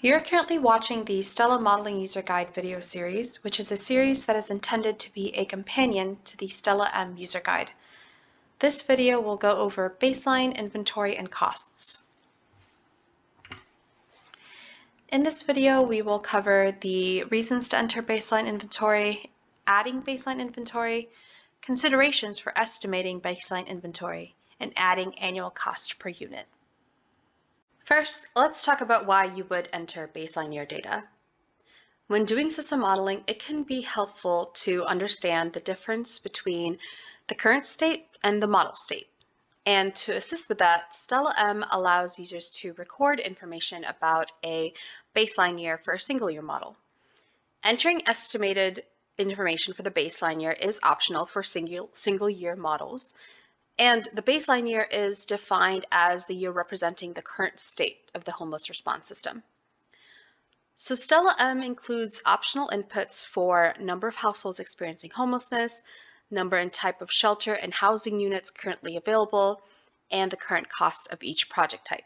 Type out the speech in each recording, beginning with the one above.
You're currently watching the Stella Modeling User Guide video series, which is a series that is intended to be a companion to the Stella M User Guide. This video will go over baseline, inventory, and costs. In this video, we will cover the reasons to enter baseline inventory, adding baseline inventory, considerations for estimating baseline inventory, and adding annual cost per unit. First, let's talk about why you would enter baseline year data. When doing system modeling, it can be helpful to understand the difference between the current state and the model state. And to assist with that, Stella M allows users to record information about a baseline year for a single year model. Entering estimated information for the baseline year is optional for single year models. And the baseline year is defined as the year representing the current state of the homeless response system. So Stella M includes optional inputs for number of households experiencing homelessness, number and type of shelter and housing units currently available, and the current cost of each project type.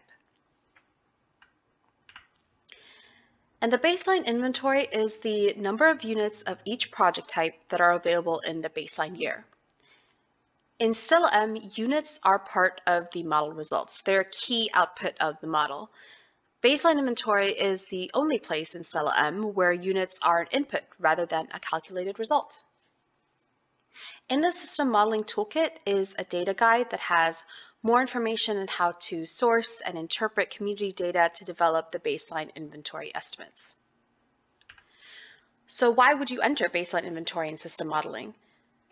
And the baseline inventory is the number of units of each project type that are available in the baseline year. In Stella M, units are part of the model results. They're a key output of the model. Baseline inventory is the only place in Stella M where units are an input rather than a calculated result. In the System Modeling Toolkit is a data guide that has more information on how to source and interpret community data to develop the baseline inventory estimates. So why would you enter baseline inventory in system modeling?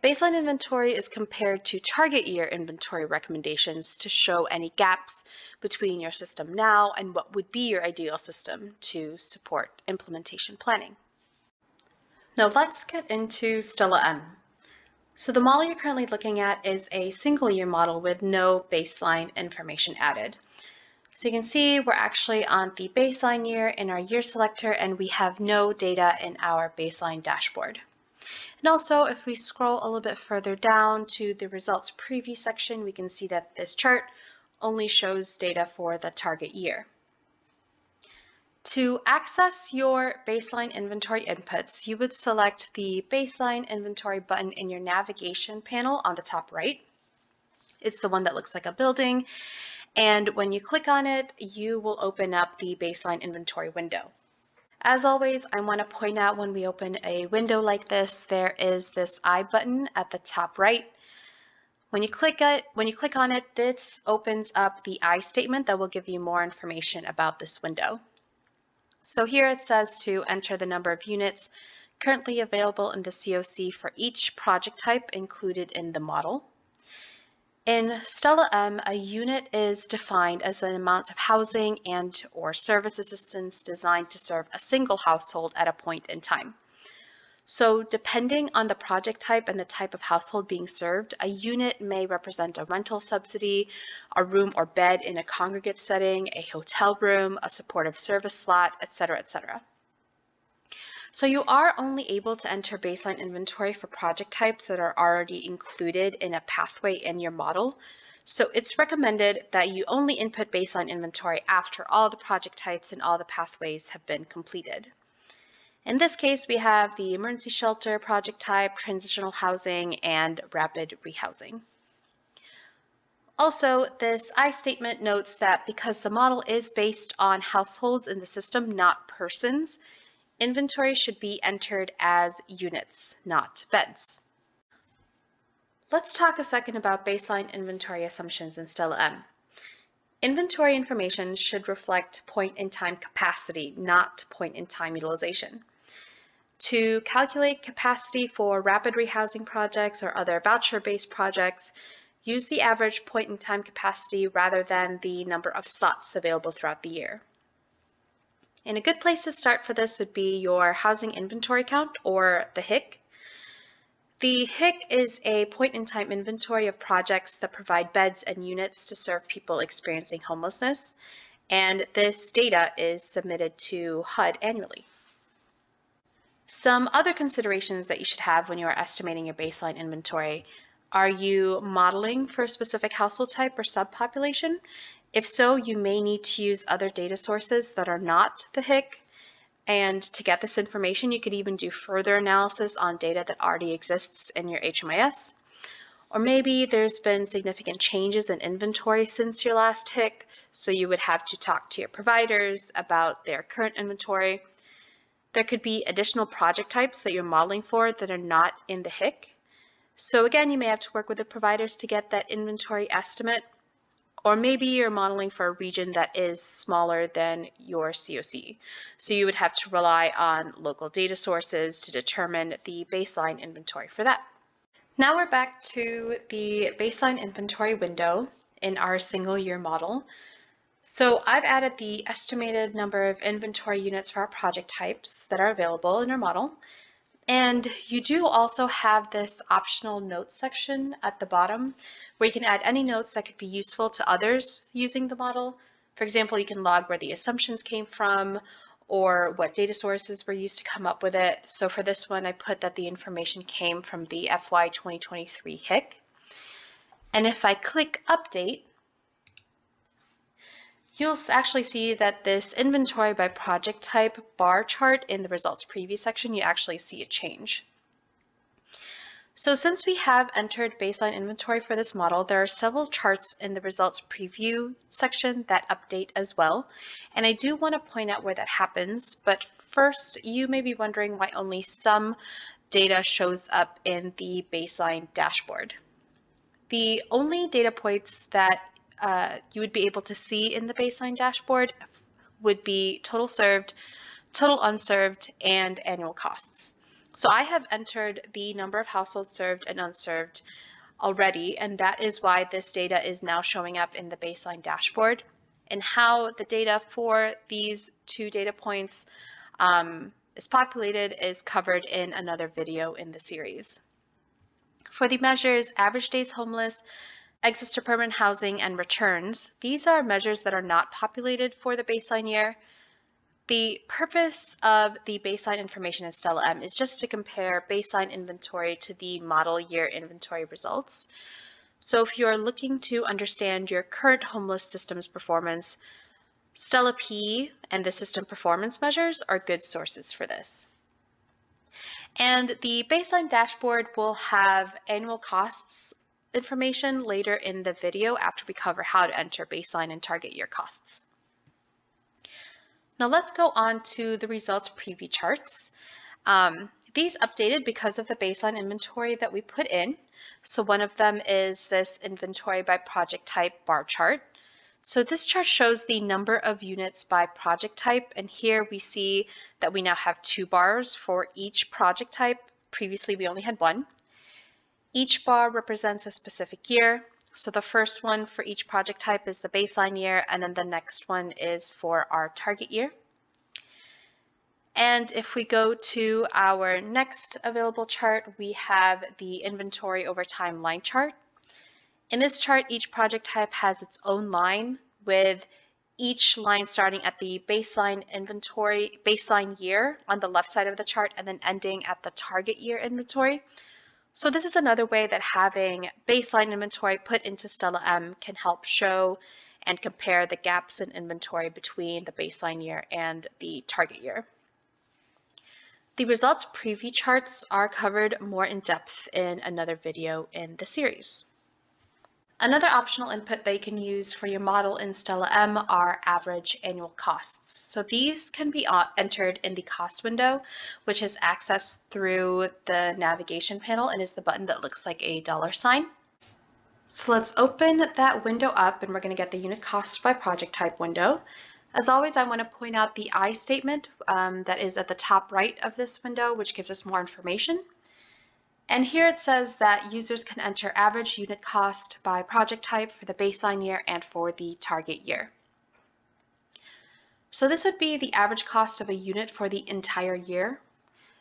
Baseline inventory is compared to target year inventory recommendations to show any gaps between your system now and what would be your ideal system to support implementation planning. Now let's get into Stella M. So the model you're currently looking at is a single year model with no baseline information added. So you can see we're actually on the baseline year in our year selector and we have no data in our baseline dashboard. And also, if we scroll a little bit further down to the results preview section, we can see that this chart only shows data for the target year. To access your baseline inventory inputs, you would select the baseline inventory button in your navigation panel on the top right. It's the one that looks like a building, and when you click on it, you will open up the baseline inventory window. As always, I want to point out when we open a window like this, there is this I button at the top right. When you click on it, this opens up the I statement that will give you more information about this window. So here it says to enter the number of units currently available in the COC for each project type included in the model. In Stella M, a unit is defined as an amount of housing and/or service assistance designed to serve a single household at a point in time. So depending on the project type and the type of household being served, a unit may represent a rental subsidy, a room or bed in a congregate setting, a hotel room, a supportive service slot, etc., etc. So you are only able to enter baseline inventory for project types that are already included in a pathway in your model. So it's recommended that you only input baseline inventory after all the project types and all the pathways have been completed. In this case, we have the emergency shelter project type, transitional housing, and rapid rehousing. Also, this I statement notes that because the model is based on households in the system, not persons, inventory should be entered as units, not beds. Let's talk a second about baseline inventory assumptions in Stella M. Inventory information should reflect point-in-time capacity, not point-in-time utilization. To calculate capacity for rapid rehousing projects or other voucher-based projects, use the average point-in-time capacity rather than the number of slots available throughout the year. And a good place to start for this would be your housing inventory count, or the HIC. The HIC is a point-in-time inventory of projects that provide beds and units to serve people experiencing homelessness, and this data is submitted to HUD annually. Some other considerations that you should have when you are estimating your baseline inventory: are you modeling for a specific household type or subpopulation? If so, you may need to use other data sources that are not the HIC. And to get this information, you could even do further analysis on data that already exists in your HMIS. Or maybe there's been significant changes in inventory since your last HIC, so you would have to talk to your providers about their current inventory. There could be additional project types that you're modeling for that are not in the HIC. So again, you may have to work with the providers to get that inventory estimate. Or maybe you're modeling for a region that is smaller than your COC. So you would have to rely on local data sources to determine the baseline inventory for that. Now we're back to the baseline inventory window in our single year model. So I've added the estimated number of inventory units for our project types that are available in our model. And you do also have this optional notes section at the bottom where you can add any notes that could be useful to others using the model. For example, you can log where the assumptions came from or what data sources were used to come up with it. So for this one, I put that the information came from the FY 2023 HIC. And if I click Update, you'll actually see that this inventory by project type bar chart in the results preview section, you actually see a change. So since we have entered baseline inventory for this model, there are several charts in the results preview section that update as well. And I do want to point out where that happens, but first you may be wondering why only some data shows up in the baseline dashboard. The only data points that you would be able to see in the baseline dashboard would be total served, total unserved, and annual costs. So I have entered the number of households served and unserved already, and that is why this data is now showing up in the baseline dashboard. And how the data for these two data points is populated is covered in another video in the series. For the measures average days homeless, exits to permanent housing, and returns, these are measures that are not populated for the baseline year. The purpose of the baseline information in Stella M is just to compare baseline inventory to the model year inventory results. So if you are looking to understand your current homeless system's performance, Stella P and the system performance measures are good sources for this. And the baseline dashboard will have annual costs information later in the video after we cover how to enter baseline and target year costs. Now let's go on to the results preview charts. These updated because of the baseline inventory that we put in. So one of them is this inventory by project type bar chart. So this chart shows the number of units by project type, and here we see that we now have 2 bars for each project type. Previously we only had 1. Each bar represents a specific year. So the first one for each project type is the baseline year, and then the next one is for our target year. And if we go to our next available chart, we have the inventory over time line chart. In this chart, each project type has its own line, with each line starting at the baseline inventory, baseline year on the left side of the chart, and then ending at the target year inventory. So this is another way that having baseline inventory put into Stella M can help show and compare the gaps in inventory between the baseline year and the target year. The results preview charts are covered more in depth in another video in the series. Another optional input that you can use for your model in Stella M are average annual costs. So these can be entered in the cost window, which is accessed through the navigation panel and is the button that looks like a $sign. So let's open that window up, and we're going to get the unit cost by project type window. As always, I want to point out the I statement that is at the top right of this window, which gives us more information. And here it says that users can enter average unit cost by project type for the baseline year and for the target year. So this would be the average cost of a unit for the entire year.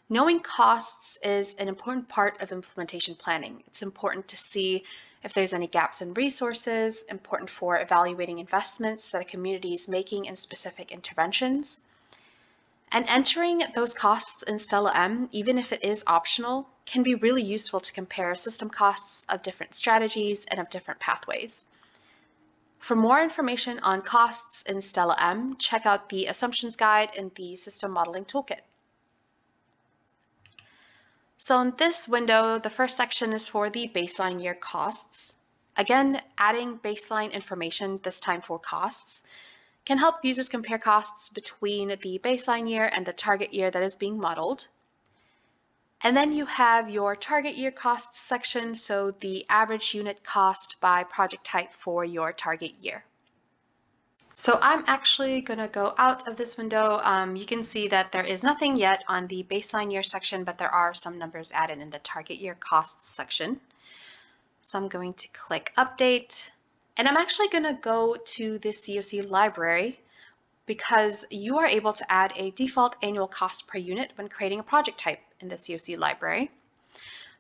Knowing costs is an important part of implementation planning. It's important to see if there's any gaps in resources, important for evaluating investments that a community is making in specific interventions. And entering those costs in Stella M, even if it is optional, can be really useful to compare system costs of different strategies and of different pathways. For more information on costs in Stella M, check out the Assumptions Guide in the System Modeling Toolkit. So in this window, the first section is for the baseline year costs. Again, adding baseline information, this time for costs, can help users compare costs between the baseline year and the target year that is being modeled. And then you have your target year costs section, so the average unit cost by project type for your target year. So I'm actually going to go out of this window. You can see that there is nothing yet on the baseline year section, but there are some numbers added in the target year costs section. So I'm going to click Update, and I'm actually going to go to the COC library because you are able to add a default annual cost per unit when creating a project type in the COC library.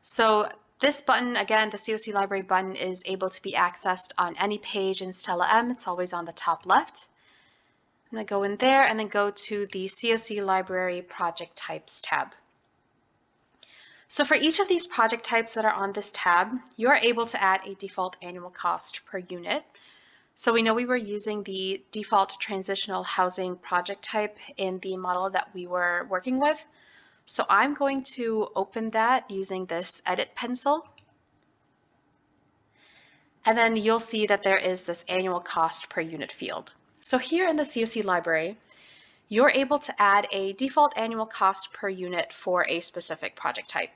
So this button, again, the COC library button, is able to be accessed on any page in Stella M. It's always on the top left. I'm going to go in there and then go to the COC library project types tab. So for each of these project types that are on this tab, you are able to add a default annual cost per unit. So we know we were using the default transitional housing project type in the model that we were working with. So I'm going to open that using this edit pencil. And then you'll see that there is this annual cost per unit field. So here in the COC library, you're able to add a default annual cost per unit for a specific project type.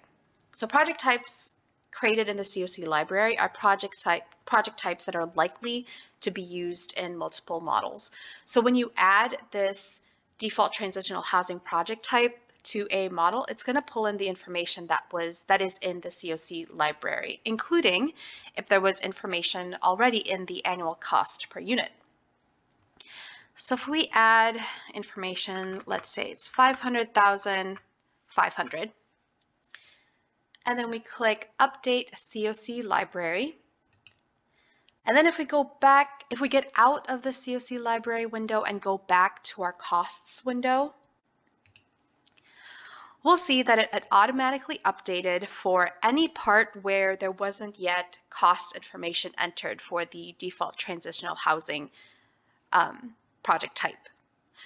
So project types created in the COC library are project types that are likely to be used in multiple models. So when you add this default transitional housing project type to a model, it's going to pull in the information that is in the COC library, including if there was information already in the annual cost per unit. So if we add information, let's say it's 500,500, and then we click Update COC Library. And then if we get out of the COC Library window and go back to our Costs window, we'll see that it had automatically updated for any part where there wasn't yet cost information entered for the default transitional housing project type.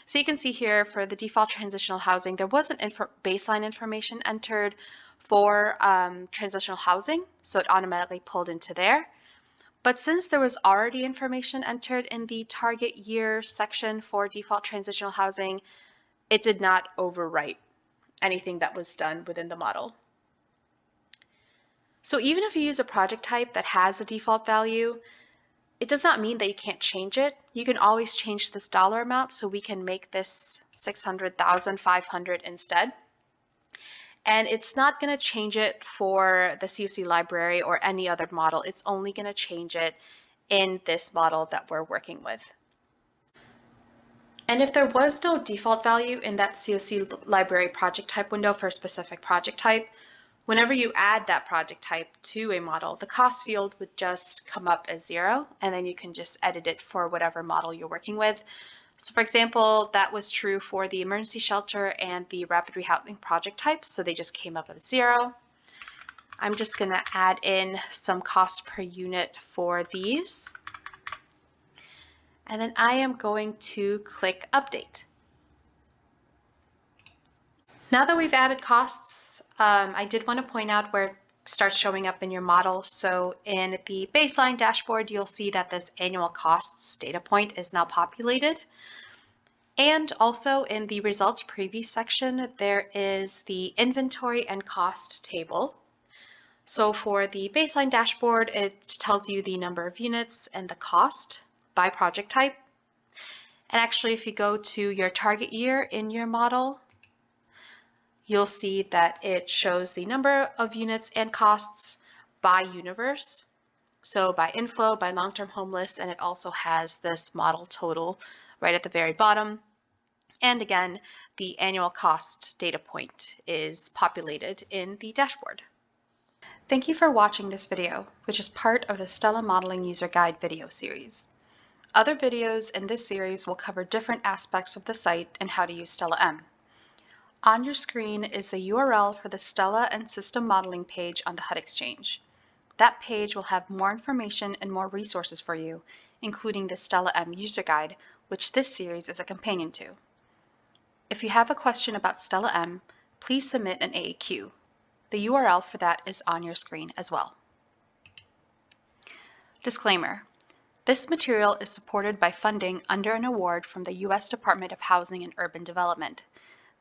So you can see here for the default transitional housing, there wasn't baseline information entered for transitional housing, so it automatically pulled into there. But since there was already information entered in the target year section for default transitional housing, it did not overwrite anything that was done within the model. So even if you use a project type that has a default value, it does not mean that you can't change it. You can always change this dollar amount, so we can make this 600,500 instead. And it's not going to change it for the COC library or any other model. It's only going to change it in this model that we're working with. And if there was no default value in that COC library project type window for a specific project type, whenever you add that project type to a model, the cost field would just come up as 0, and then you can just edit it for whatever model you're working with. So for example, that was true for the emergency shelter and the rapid rehousing project types, so they just came up as 0. I'm just going to add in some cost per unit for these. And then I am going to click Update. Now that we've added costs, I did want to point out where it starts showing up in your model. So in the baseline dashboard, you'll see that this annual costs data point is now populated. And also in the results preview section, there is the inventory and cost table. So for the baseline dashboard, it tells you the number of units and the cost by project type. And actually, if you go to your target year in your model, you'll see that it shows the number of units and costs by universe. So by inflow, by long-term homeless, and it also has this model total right at the very bottom. And again, the annual cost data point is populated in the dashboard. Thank you for watching this video, which is part of the Stella Modeling User Guide video series. Other videos in this series will cover different aspects of the site and how to use Stella M. On your screen is the URL for the Stella and System Modeling page on the HUD Exchange. That page will have more information and more resources for you, including the Stella M user guide, which this series is a companion to. If you have a question about Stella M, please submit an AAQ. The URL for that is on your screen as well. Disclaimer: this material is supported by funding under an award from the U.S. Department of Housing and Urban Development.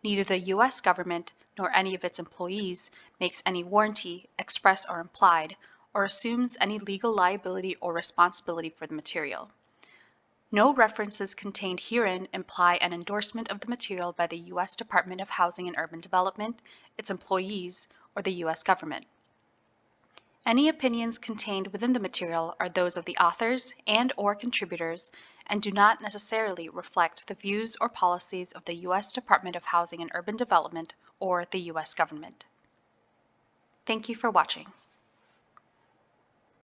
Neither the U.S. government nor any of its employees makes any warranty, express or implied, or assumes any legal liability or responsibility for the material. No references contained herein imply an endorsement of the material by the U.S. Department of Housing and Urban Development, its employees, or the U.S. government. Any opinions contained within the material are those of the authors and/or contributors and do not necessarily reflect the views or policies of the U.S. Department of Housing and Urban Development or the U.S. government. Thank you for watching.